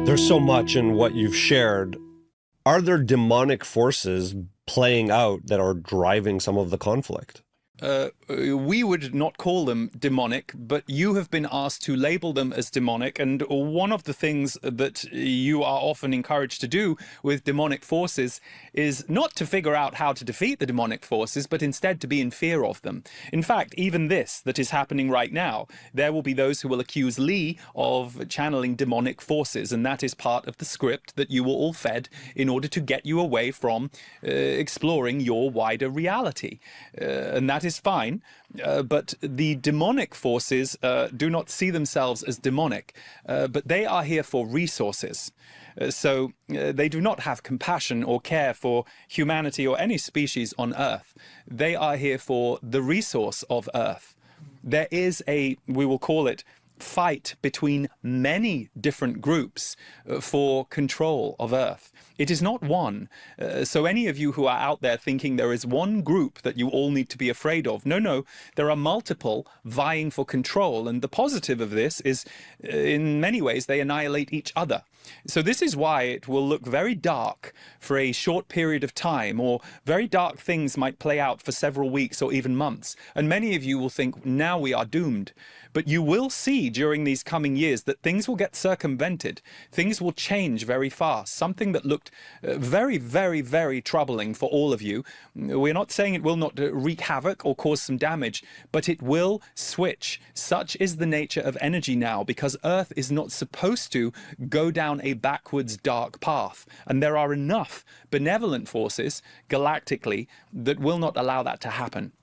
There's so much in what you've shared. Are there demonic forces playing out that are driving some of the conflict? We would not call them demonic, but you have been asked to label them as demonic. And one of the things that you are often encouraged to do with demonic forces is not to figure out how to defeat the demonic forces, but instead to be in fear of them. In fact, even this that is happening right now, there will be those who will accuse Lee of channeling demonic forces. And that is part of the script that you were all fed in order to get you away from exploring your wider reality. And that is fine, but the demonic forces do not see themselves as demonic, but they are here for resources. So they do not have compassion or care for humanity or any species on Earth. They are here for the resource of Earth. There is a, we will call it, fight between many different groups for control of Earth. It is not one. So any of you who are out there thinking there is one group that you all need to be afraid of, no, there are multiple vying for control. And the positive of this is, in many ways, they annihilate each other. So this is why it will look very dark for a short period of time, or very dark things might play out for several weeks or even months. And many of you will think, now we are doomed. But you will see during these coming years that things will get circumvented. Things will change very fast. Something that looked very, very, very troubling for all of you. We're not saying it will not wreak havoc or cause some damage, but it will switch. Such is the nature of energy now, because Earth is not supposed to go down a backwards dark path. And there are enough benevolent forces galactically that will not allow that to happen.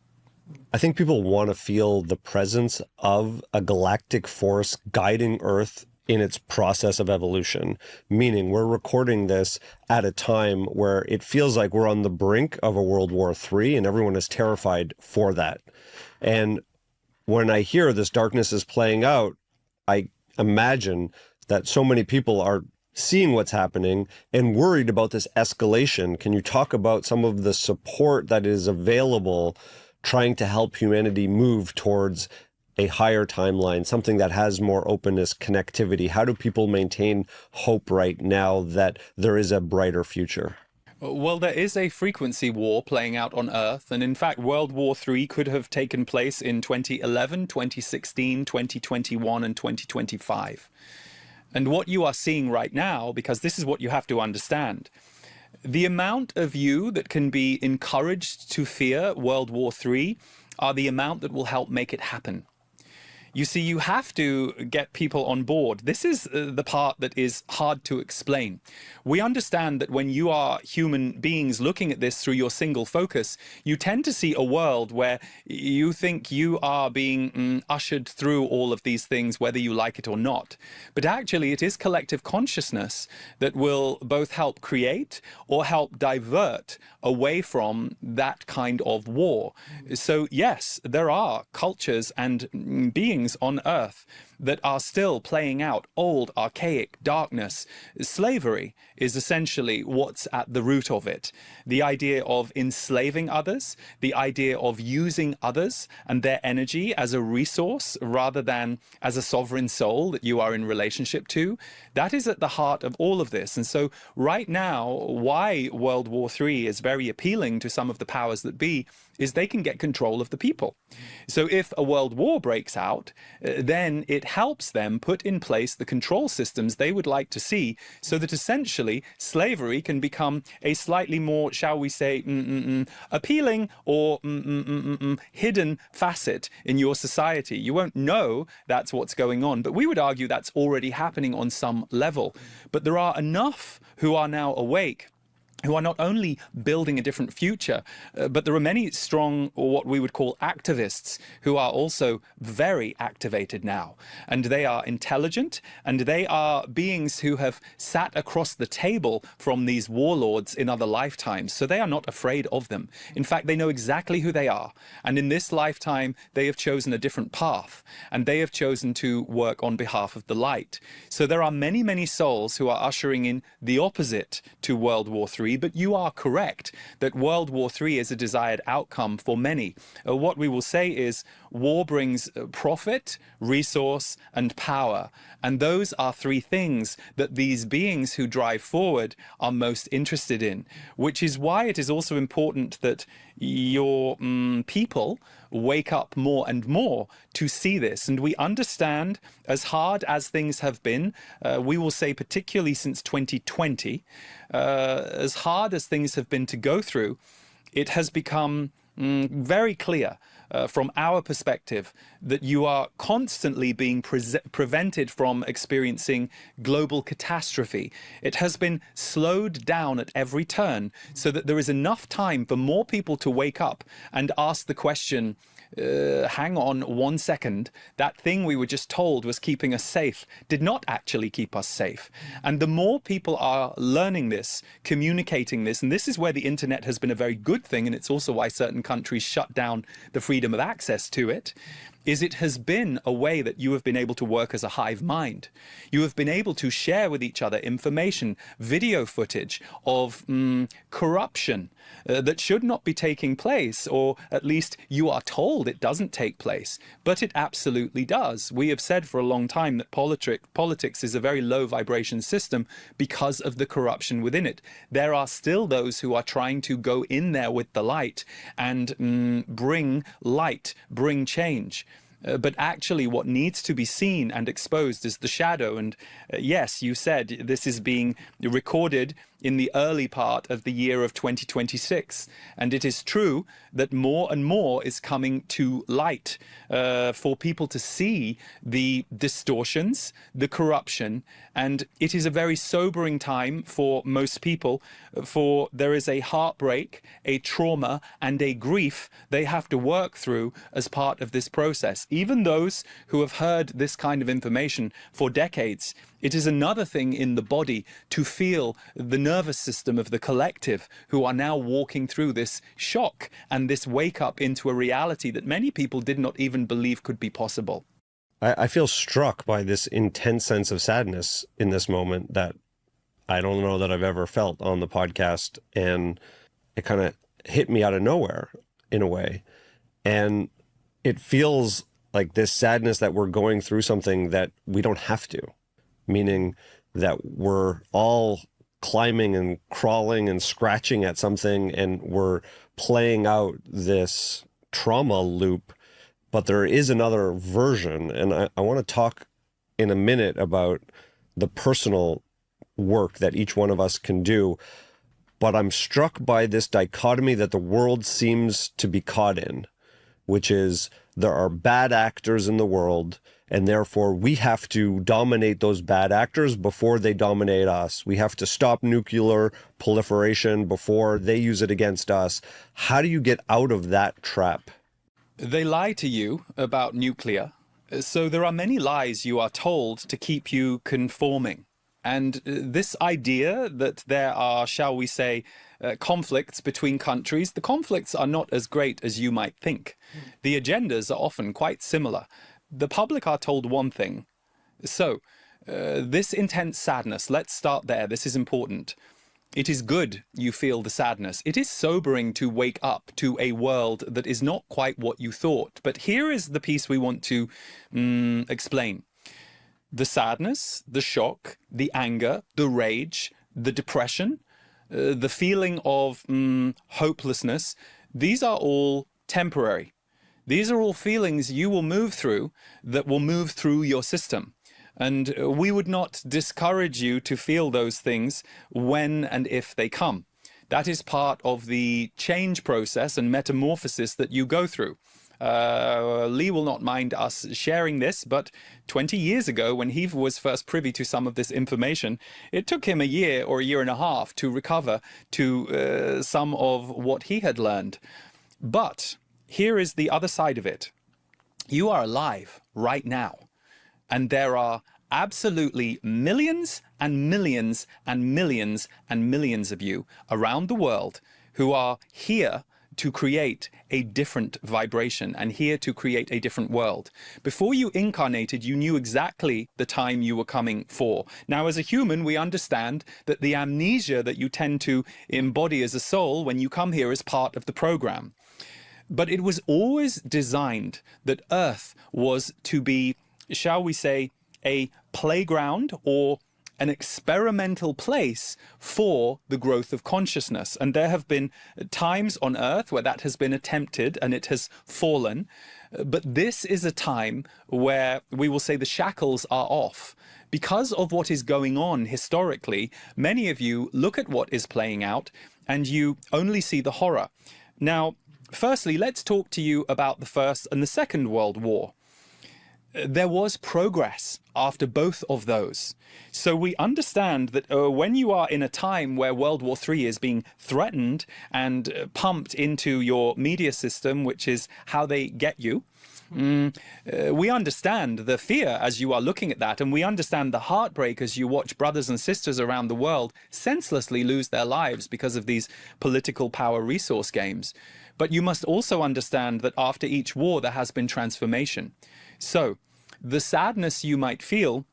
I think people want to feel the presence of a galactic force guiding Earth in its process of evolution, meaning we're recording this at a time where it feels like we're on the brink of a World War III, and everyone is terrified for that. And when I hear this darkness is playing out, I imagine that so many people are seeing what's happening and worried about this escalation. Can you talk about some of the support that is available trying to help humanity move towards a higher timeline, something that has more openness, connectivity? How do people maintain hope right now that there is a brighter future? Well, there is a frequency war playing out on Earth, and in fact, World War III could have taken place in 2011, 2016, 2021, and 2025. And what you are seeing right now, because this is what you have to understand, the amount of you that can be encouraged to fear World War III are the amount that will help make it happen. You see, you have to get people on board. This is the part that is hard to explain. We understand that when you are human beings looking at this through your single focus, you tend to see a world where you think you are being ushered through all of these things, whether you like it or not. But actually, it is collective consciousness that will both help create or help divert away from that kind of war. So yes, there are cultures and beings on Earth that are still playing out old, archaic darkness. Slavery is essentially what's at the root of it. The idea of enslaving others, the idea of using others and their energy as a resource rather than as a sovereign soul that you are in relationship to, that is at the heart of all of this. And so right now, why World War III is very appealing to some of the powers that be is they can get control of the people. So if a world war breaks out, then it helps them put in place the control systems they would like to see, so that essentially slavery can become a slightly more, shall we say, appealing or hidden facet in your society. You won't know that's what's going on, but we would argue that's already happening on some level. But there are enough who are now awake, who are not only building a different future, but there are many strong, or what we would call activists, who are also very activated now. And they are intelligent, and they are beings who have sat across the table from these warlords in other lifetimes. So they are not afraid of them. In fact, they know exactly who they are. And in this lifetime, they have chosen a different path, and they have chosen to work on behalf of the light. So there are many, many souls who are ushering in the opposite to World War III. III, but you are correct that World War III is a desired outcome for many. What we will say is war brings profit, resource, and power. And those are three things that these beings who drive forward are most interested in, which is why it is also important that your people wake up more and more to see this. And we understand, as hard as things have been, we will say particularly since 2020, as hard as things have been to go through, it has become very clear from our perspective that you are constantly being prevented from experiencing global catastrophe. It has been slowed down at every turn so that there is enough time for more people to wake up and ask the question, hang on 1 second, that thing we were just told was keeping us safe did not actually keep us safe. And the more people are learning this, communicating this, and this is where the internet has been a very good thing, and it's also why certain countries shut down the freedom of access to it, is it has been a way that you have been able to work as a hive mind. You have been able to share with each other information, video footage of corruption that should not be taking place, or at least you are told it doesn't take place, but it absolutely does. We have said for a long time that politics is a very low vibration system because of the corruption within it. There are still those who are trying to go in there with the light and bring light, bring change. But actually what needs to be seen and exposed is the shadow. And yes, you said this is being recorded in the early part of the year of 2026. And it is true that more and more is coming to light for people to see the distortions, the corruption. And it is a very sobering time for most people, for there is a heartbreak, a trauma, and a grief they have to work through as part of this process. Even those who have heard this kind of information for decades, it is another thing in the body to feel the nervous system of the collective who are now walking through this shock and this wake up into a reality that many people did not even believe could be possible. I feel struck by this intense sense of sadness in this moment that I don't know that I've ever felt on the podcast. And it kind of hit me out of nowhere in a way. And it feels like this sadness that we're going through something that we don't have to, meaning that we're all climbing and crawling and scratching at something and we're playing out this trauma loop. But there is another version, and I want to talk in a minute about the personal work that each one of us can do. But I'm struck by this dichotomy that the world seems to be caught in, which is there are bad actors in the world, and therefore we have to dominate those bad actors before they dominate us. We have to stop nuclear proliferation before they use it against us. How do you get out of that trap? They lie to you about nuclear. So there are many lies you are told to keep you conforming. And this idea that there are, shall we say, conflicts between countries, the conflicts are not as great as you might think. The agendas are often quite similar. The public are told one thing. So this intense sadness, let's start there. This is important. It is good you feel the sadness. It is sobering to wake up to a world that is not quite what you thought. But here is the piece we want to explain. The sadness, the shock, the anger, the rage, the depression, the feeling of hopelessness, these are all temporary. These are all feelings you will move through that will move through your system. And we would not discourage you to feel those things when and if they come. That is part of the change process and metamorphosis that you go through. Lee will not mind us sharing this, but 20 years ago, when he was first privy to some of this information, it took him a year or a year and a half to recover to some of what he had learned. But here is the other side of it. You are alive right now. And there are absolutely millions and millions and millions and millions of you around the world who are here to create a different vibration and here to create a different world. Before you incarnated, you knew exactly the time you were coming for. Now, as a human, we understand that the amnesia that you tend to embody as a soul when you come here is part of the program. But it was always designed that Earth was to be, shall we say, a playground or an experimental place for the growth of consciousness. And there have been times on Earth where that has been attempted and it has fallen. But this is a time where we will say the shackles are off. Because of what is going on historically, many of you look at what is playing out and you only see the horror. Now, firstly, let's talk to you about the First and the Second World War. There was progress after both of those. So we understand that when you are in a time where World War III is being threatened and pumped into your media system, which is how they get you, we understand the fear as you are looking at that, and we understand the heartbreak as you watch brothers and sisters around the world senselessly lose their lives because of these political power resource games. But you must also understand that after each war there has been transformation. So the sadness you might feel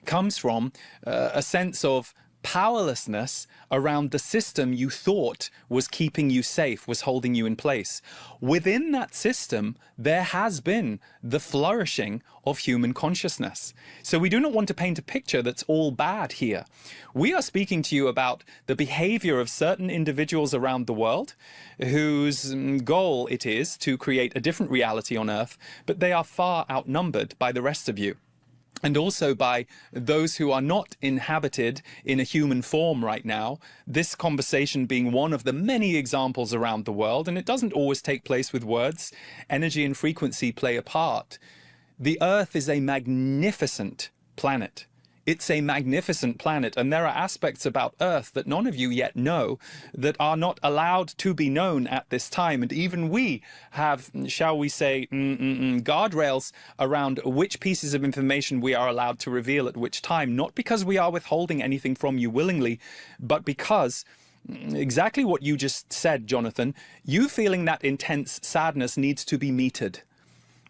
comes from a sense of powerlessness around the system you thought was keeping you safe, was holding you in place. Within that system, there has been the flourishing of human consciousness. So we do not want to paint a picture that's all bad here. We are speaking to you about the behavior of certain individuals around the world whose goal it is to create a different reality on Earth, but they are far outnumbered by the rest of you. And also by those who are not inhabited in a human form right now, this conversation being one of the many examples around the world, and it doesn't always take place with words. Energy and frequency play a part. The Earth is a magnificent planet. It's a magnificent planet, and there are aspects about Earth that none of you yet know that are not allowed to be known at this time. And even we have, shall we say, guardrails around which pieces of information we are allowed to reveal at which time, not because we are withholding anything from you willingly, but because exactly what you just said, Jonathan, you feeling that intense sadness needs to be metered.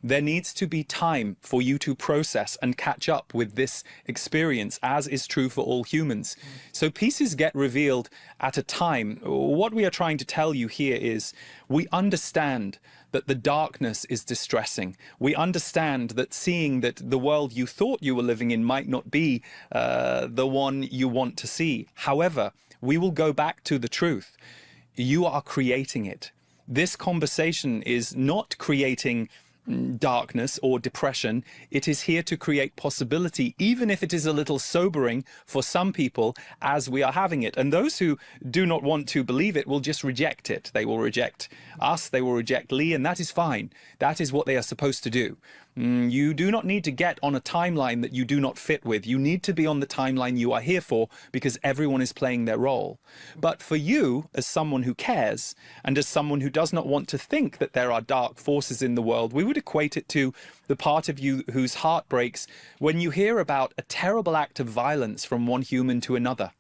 There needs to be time for you to process and catch up with this experience, as is true for all humans. So pieces get revealed at a time. What we are trying to tell you here is we understand that the darkness is distressing. We understand that seeing that the world you thought you were living in might not be the one you want to see. However, we will go back to the truth. You are creating it. This conversation is not creating darkness or depression. It is here to create possibility, even if it is a little sobering for some people as we are having it. And those who do not want to believe it will just reject it. They will reject us, they will reject Lee, and that is fine. That is what they are supposed to do. You do not need to get on a timeline that you do not fit with. You need to be on the timeline you are here for, because everyone is playing their role. But for you, as someone who cares, and as someone who does not want to think that there are dark forces in the world, we would equate it to the part of you whose heart breaks when you hear about a terrible act of violence from one human to another.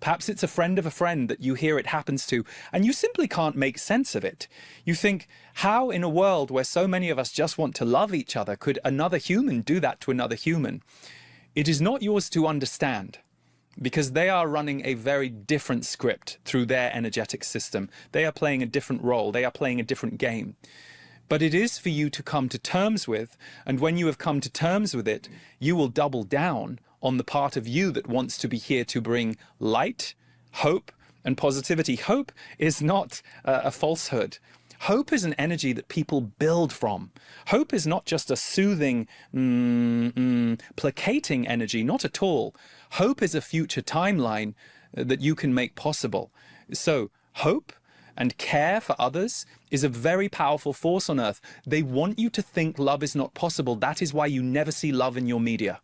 Perhaps it's a friend of a friend that you hear it happens to, and you simply can't make sense of it. You think, how in a world where so many of us just want to love each other could another human do that to another human? It is not yours to understand, because they are running a very different script through their energetic system. They are playing a different role. They are playing a different game. But it is for you to come to terms with, and when you have come to terms with it, you will double down on the part of you that wants to be here to bring light, hope, and positivity. Hope is not a falsehood. Hope is an energy that people build from. Hope is not just a soothing, placating energy, not at all. Hope is a future timeline that you can make possible. So hope and care for others is a very powerful force on Earth. They want you to think love is not possible. That is why you never see love in your media.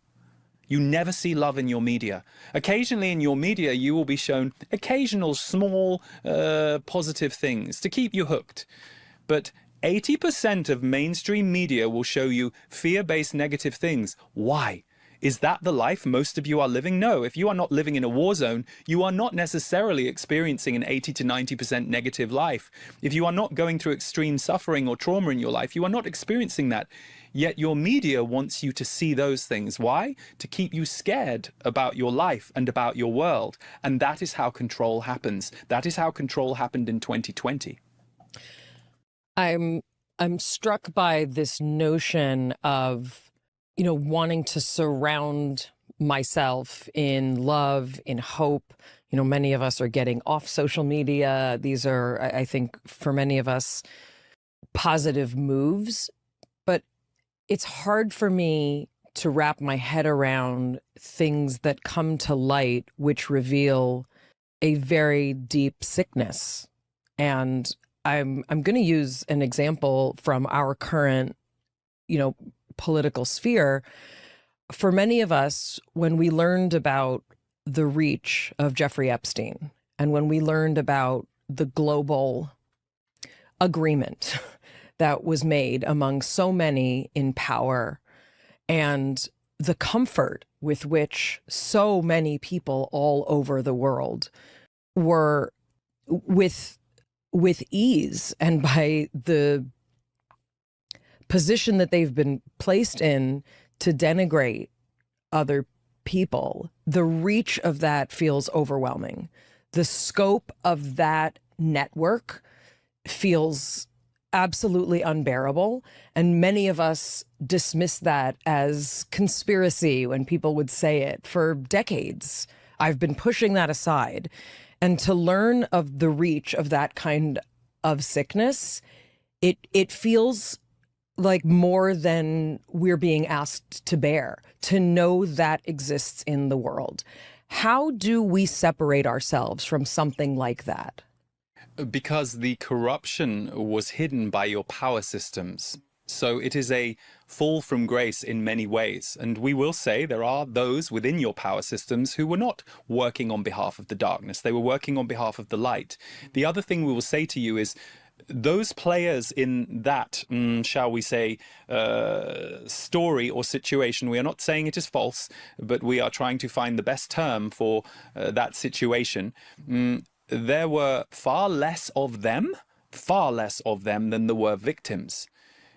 You never see love in your media. Occasionally in your media, you will be shown occasional small positive things to keep you hooked. But 80% of mainstream media will show you fear-based negative things. Why? Is that the life most of you are living? No. If you are not living in a war zone, you are not necessarily experiencing an 80 to 90% negative life. If you are not going through extreme suffering or trauma in your life, you are not experiencing that. Yet your media wants you to see those things. Why? To keep you scared about your life and about your world. And that is how control happens. That is how control happened in 2020. I'm struck by this notion of, wanting to surround myself in love, in hope. Many of us are getting off social media. These are, I think, for many of us, positive moves. But it's hard for me to wrap my head around things that come to light, which reveal a very deep sickness. And I'm going to use an example from our current, political sphere. For many of us, when we learned about the reach of Jeffrey Epstein, and when we learned about the global agreement that was made among so many in power, and the comfort with which so many people all over the world were with ease, and by the position that they've been placed in to denigrate other people, the reach of that feels overwhelming. The scope of that network feels absolutely unbearable. And many of us dismiss that as conspiracy when people would say it. For decades, I've been pushing that aside. And to learn of the reach of that kind of sickness, it feels like more than we're being asked to bear, to know that exists in the world. How do we separate ourselves from something like that? Because the corruption was hidden by your power systems. So it is a fall from grace in many ways. And we will say there are those within your power systems who were not working on behalf of the darkness. They were working on behalf of the light. The other thing we will say to you is those players in that, shall we say, story or situation, we are not saying it is false, but we are trying to find the best term for that situation. There were far less of them than there were victims.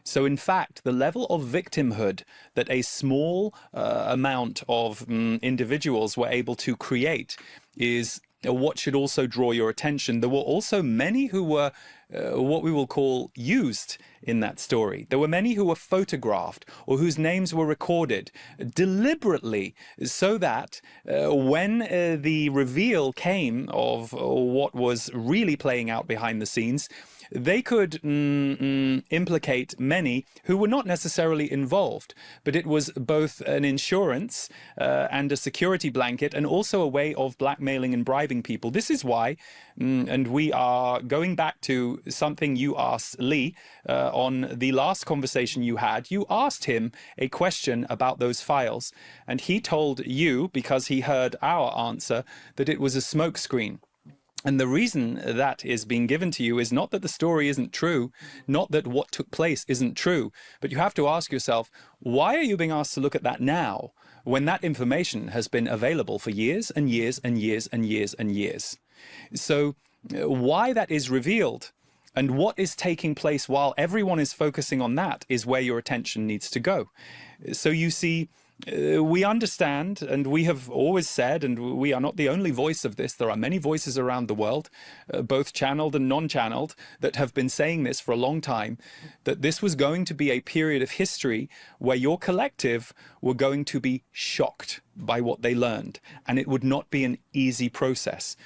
So in fact, the level of victimhood that a small amount of individuals were able to create is what should also draw your attention. There were also many who were what we will call used in that story. There were many who were photographed or whose names were recorded deliberately so that when the reveal came of what was really playing out behind the scenes, they could implicate many who were not necessarily involved, but it was both an insurance and a security blanket and also a way of blackmailing and bribing people. This is why, and we are going back to something you asked Lee on the last conversation you had. You asked him a question about those files, and he told you, because he heard our answer, that it was a smokescreen. And the reason that is being given to you is not that the story isn't true, not that what took place isn't true, but you have to ask yourself, why are you being asked to look at that now when that information has been available for years and years and years and years and years? So why that is revealed and what is taking place while everyone is focusing on that is where your attention needs to go. So you see, we understand, and we have always said, and we are not the only voice of this, there are many voices around the world, both channeled and non-channeled, that have been saying this for a long time, that this was going to be a period of history where your collective were going to be shocked by what they learned, and it would not be an easy process.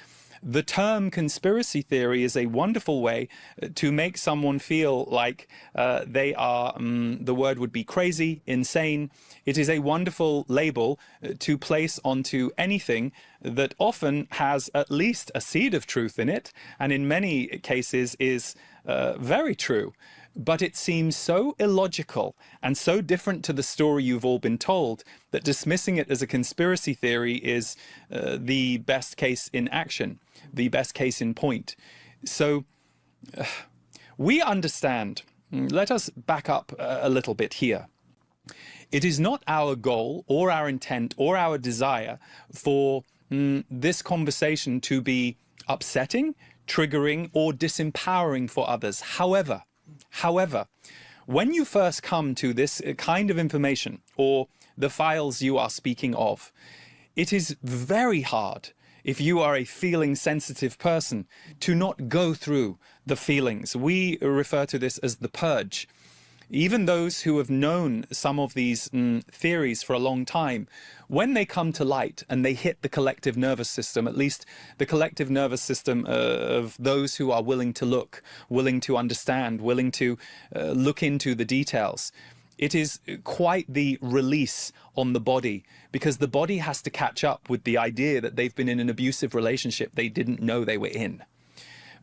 The term conspiracy theory is a wonderful way to make someone feel like they are, the word would be crazy, insane. It is a wonderful label to place onto anything that often has at least a seed of truth in it, and in many cases is very true. But it seems so illogical and so different to the story you've all been told that dismissing it as a conspiracy theory is the best case in action, the best case in point. So we understand. Let us back up a little bit here. It is not our goal or our intent or our desire for this conversation to be upsetting, triggering, or disempowering for others. However, when you first come to this kind of information or the files you are speaking of, it is very hard, if you are a feeling sensitive person, to not go through the feelings. We refer to this as the purge. Even those who have known some of these theories for a long time, when they come to light and they hit the collective nervous system, at least the collective nervous system of those who are willing to look, willing to understand, willing to look into the details, it is quite the release on the body, because the body has to catch up with the idea that they've been in an abusive relationship they didn't know they were in.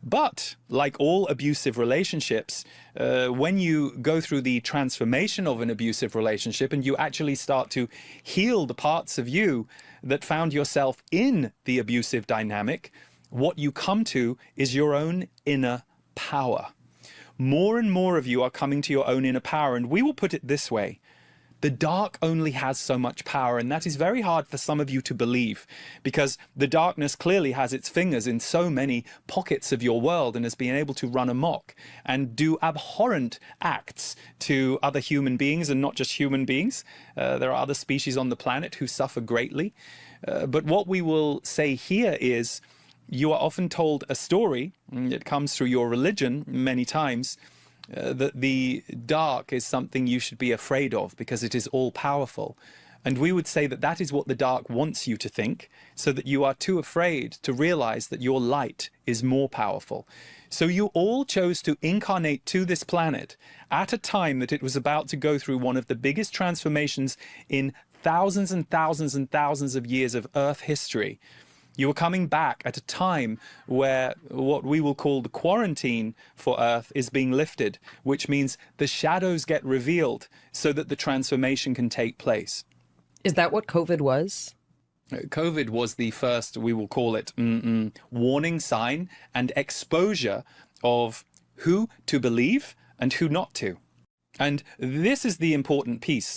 But like all abusive relationships, when you go through the transformation of an abusive relationship and you actually start to heal the parts of you that found yourself in the abusive dynamic, what you come to is your own inner power. More and more of you are coming to your own inner power. And we will put it this way. The dark only has so much power, and that is very hard for some of you to believe, because the darkness clearly has its fingers in so many pockets of your world and has been able to run amok and do abhorrent acts to other human beings, and not just human beings. There are other species on the planet who suffer greatly. But what we will say here is, you are often told a story, it comes through your religion many times, that the dark is something you should be afraid of because it is all powerful. And we would say that that is what the dark wants you to think, so that you are too afraid to realize that your light is more powerful. So you all chose to incarnate to this planet at a time that it was about to go through one of the biggest transformations in thousands and thousands and thousands of years of Earth history. You were coming back at a time where what we will call the quarantine for Earth is being lifted, which means the shadows get revealed so that the transformation can take place. Is that what COVID was? COVID was the first, we will call it, warning sign and exposure of who to believe and who not to. And this is the important piece.